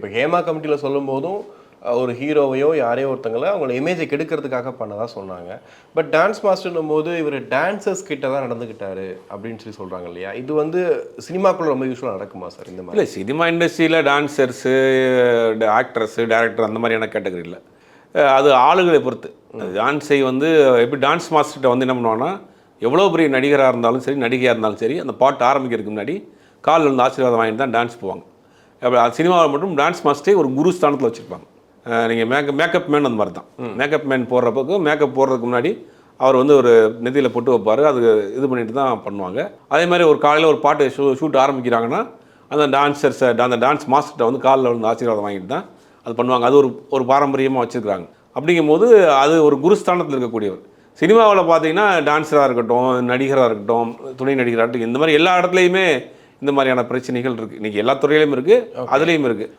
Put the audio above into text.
இப்போ ஹேமா கமிட்டியில் சொல்லும் போதும் ஒரு ஹீரோவையோ யாரையோ ஒருத்தங்களை அவங்களோட இமேஜை கெடுக்கிறதுக்காக பண்ணதான் சொன்னாங்க. பட் டான்ஸ் மாஸ்டர்னும் போது இவர் டான்சர்ஸ் கிட்ட தான் நடந்துக்கிட்டாரு அப்படின்னு சொல்கிறாங்க இல்லையா? இது வந்து சினிமாக்குள்ள ரொம்ப யூஸ்வலாக நடக்குமா சார் இந்த மாதிரி? இல்லை, சினிமா இண்டஸ்ட்ரியில் டான்சர்ஸு, ஆக்ட்ரஸு, டேரக்டர் அந்த மாதிரியான கேட்டகரி இல்லை. அது ஆளுகளை பொறுத்து. டான்ஸை வந்து எப்படி டான்ஸ் மாஸ்டர்கிட்ட வந்து என்ன பண்ணுவாங்கன்னா, எவ்வளோ பெரிய நடிகராக இருந்தாலும் சரி, நடிகையாக இருந்தாலும் சரி, அந்த பாட்டு ஆரம்பிக்கிறதுக்கு முன்னாடி காலில் வந்து ஆசீர்வாதம் வாங்கிட்டு தான் டான்ஸ் போவாங்க. அப்போ சினிமாவில் மட்டும் டான்ஸ் மாஸ்டரே ஒரு குரு ஸ்தானத்தில் வச்சுருப்பாங்க. நீங்கள் மேக்கப் மேன் அந்த மாதிரி தான். மேக்கப் மேன் போடுறப்போ மேக்கப் போடுறதுக்கு முன்னாடி அவர் வந்து ஒரு நெத்தியில் போட்டு வைப்பார். அது இது பண்ணிட்டு தான் பண்ணுவாங்க. அதே மாதிரி ஒரு காலையில் ஒரு பாட்டு ஷூட் ஆரம்பிக்கிறாங்கன்னா அந்த டான்ஸர்ஸை அந்த டான்ஸ் மாஸ்டர்கிட்ட வந்து காலில் வந்து ஆசீர்வாதம் வாங்கிட்டு தான் அது பண்ணுவாங்க. அது ஒரு பாரம்பரியமாக வச்சுருக்காங்க. அப்படிங்கும்போது அது ஒரு குருஸ்தானத்தில் இருக்கக்கூடியவர். சினிமாவில் பார்த்தீங்கன்னா டான்ஸராக இருக்கட்டும், நடிகராக இருக்கட்டும், துணை நடிகராக இருக்கட்டும், இந்த மாதிரி எல்லா இடத்துலையுமே இந்த மாதிரியான பிரச்சனைகள் இருக்குது. இன்றைக்கி எல்லா துறையிலையும் இருக்குது, அதுலேயும் இருக்குது.